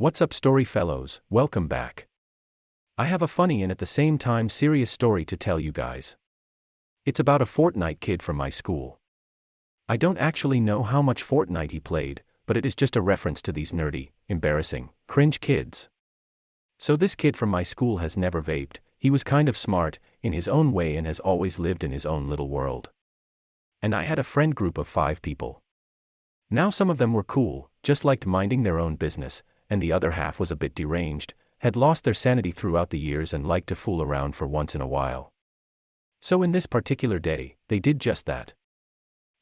What's up, story fellows? Welcome back. I have a funny and at the same time serious story to tell you guys. It's about a Fortnite kid from my school. I don't actually know how much Fortnite he played, but it is just a reference to these nerdy, embarrassing, cringe kids. So this kid from my school has never vaped. He was kind of smart, in his own way, and has always lived in his own little world. And I had a friend group of 5 people. Now some of them were cool, just liked minding their own business, and the other half was a bit deranged, had lost their sanity throughout the years and liked to fool around for once in a while. So in this particular day, they did just that.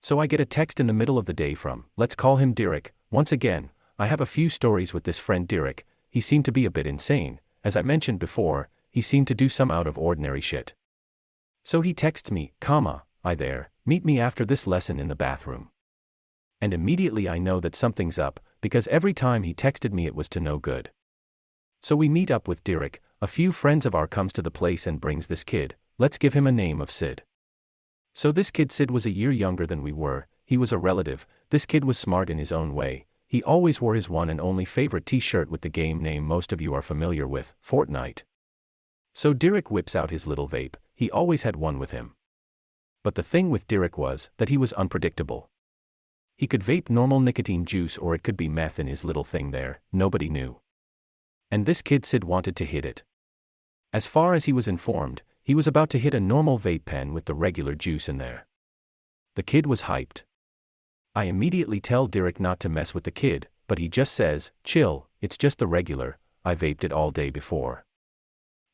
So I get a text in the middle of the day from, let's call him Derek. Once again, I have a few stories with this friend Derek. He seemed to be a bit insane. As I mentioned before, he seemed to do some out of ordinary shit. So he texts me, "Hi there, meet me after this lesson in the bathroom." And immediately I know that something's up, because every time he texted me it was to no good. So we meet up with Derek. A few friends of ours comes to the place and brings this kid. Let's give him a name of Sid. So this kid Sid was a year younger than we were. He was a relative. This kid was smart in his own way. He always wore his one and only favorite t-shirt with the game name most of you are familiar with, Fortnite. So Derek whips out his little vape. He always had one with him. But the thing with Derek was that he was unpredictable. He could vape normal nicotine juice or it could be meth in his little thing there, nobody knew. And this kid Sid wanted to hit it. As far as he was informed, he was about to hit a normal vape pen with the regular juice in there. The kid was hyped. I immediately tell Derek not to mess with the kid, but he just says, "Chill, it's just the regular, I vaped it all day before."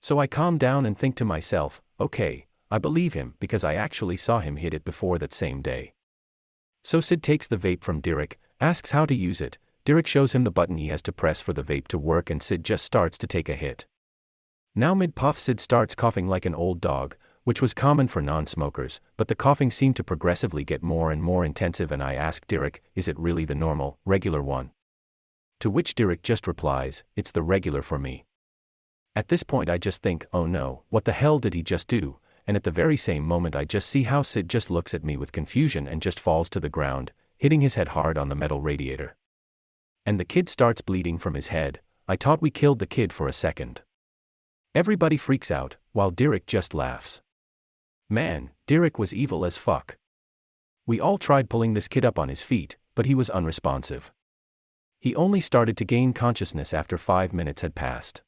So I calm down and think to myself, okay, I believe him because I actually saw him hit it before that same day. So Sid takes the vape from Derek, asks how to use it. Derek shows him the button he has to press for the vape to work and Sid just starts to take a hit. Now mid-puff Sid starts coughing like an old dog, which was common for non-smokers, but the coughing seemed to progressively get more and more intensive and I ask Derek, is it really the normal, regular one? To which Derek just replies, it's the regular for me. At this point I just think, oh no, what the hell did he just do? And at the very same moment I just see how Sid just looks at me with confusion and just falls to the ground, hitting his head hard on the metal radiator. And the kid starts bleeding from his head. I thought we killed the kid for a second. Everybody freaks out, while Derek just laughs. Man, Derek was evil as fuck. We all tried pulling this kid up on his feet, but he was unresponsive. He only started to gain consciousness after 5 minutes had passed.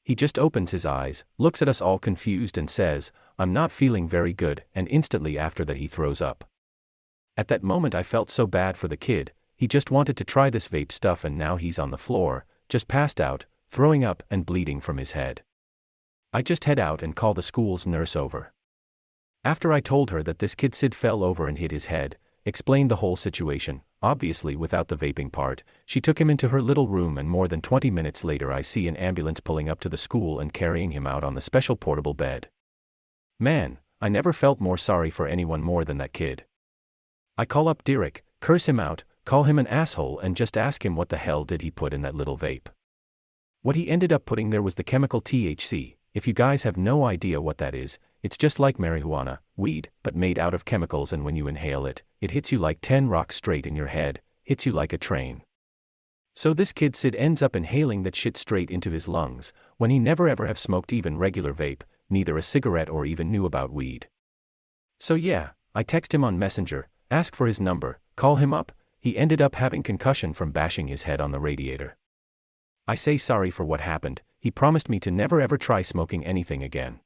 He just opens his eyes, looks at us all confused and says, "I'm not feeling very good," and instantly after that he throws up. At that moment I felt so bad for the kid. He just wanted to try this vape stuff and now he's on the floor, just passed out, throwing up and bleeding from his head. I just head out and call the school's nurse over. After I told her that this kid Sid fell over and hit his head, explained the whole situation, obviously without the vaping part, she took him into her little room and more than 20 minutes later I see an ambulance pulling up to the school and carrying him out on the special portable bed. Man, I never felt more sorry for anyone more than that kid. I call up Derek, curse him out, call him an asshole and just ask him what the hell did he put in that little vape. What he ended up putting there was the chemical THC. If you guys have no idea what that is, it's just like marijuana, weed, but made out of chemicals and when you inhale it, it hits you like 10 rocks straight in your head, hits you like a train. So this kid Sid ends up inhaling that shit straight into his lungs, when he never ever have smoked even regular vape, neither a cigarette or even knew about weed. So yeah, I text him on Messenger, ask for his number, call him up, he ended up having concussion from bashing his head on the radiator. I say sorry for what happened, he promised me to never ever try smoking anything again.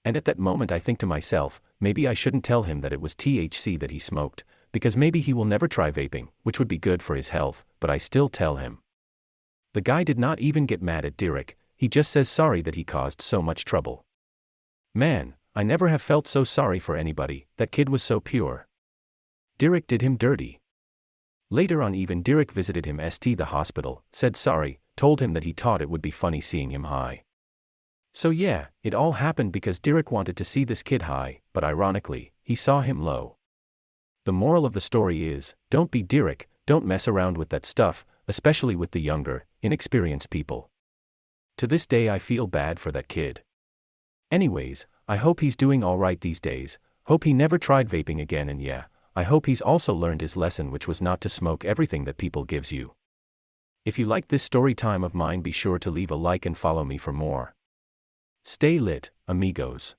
And at that moment I think to myself, maybe I shouldn't tell him that it was THC that he smoked, because maybe he will never try vaping, which would be good for his health, but I still tell him. The guy did not even get mad at Derek, he just says sorry that he caused so much trouble. Man, I never have felt so sorry for anybody, that kid was so pure. Derek did him dirty. Later on even Derek visited him at the hospital, said sorry, told him that he thought it would be funny seeing him high. So yeah, it all happened because Derek wanted to see this kid high, but ironically, he saw him low. The moral of the story is, don't be Derek, don't mess around with that stuff, especially with the younger, inexperienced people. To this day I feel bad for that kid. Anyways, I hope he's doing alright these days, hope he never tried vaping again and yeah, I hope he's also learned his lesson which was not to smoke everything that people gives you. If you like this story time of mine, be sure to leave a like and follow me for more. Stay lit, amigos.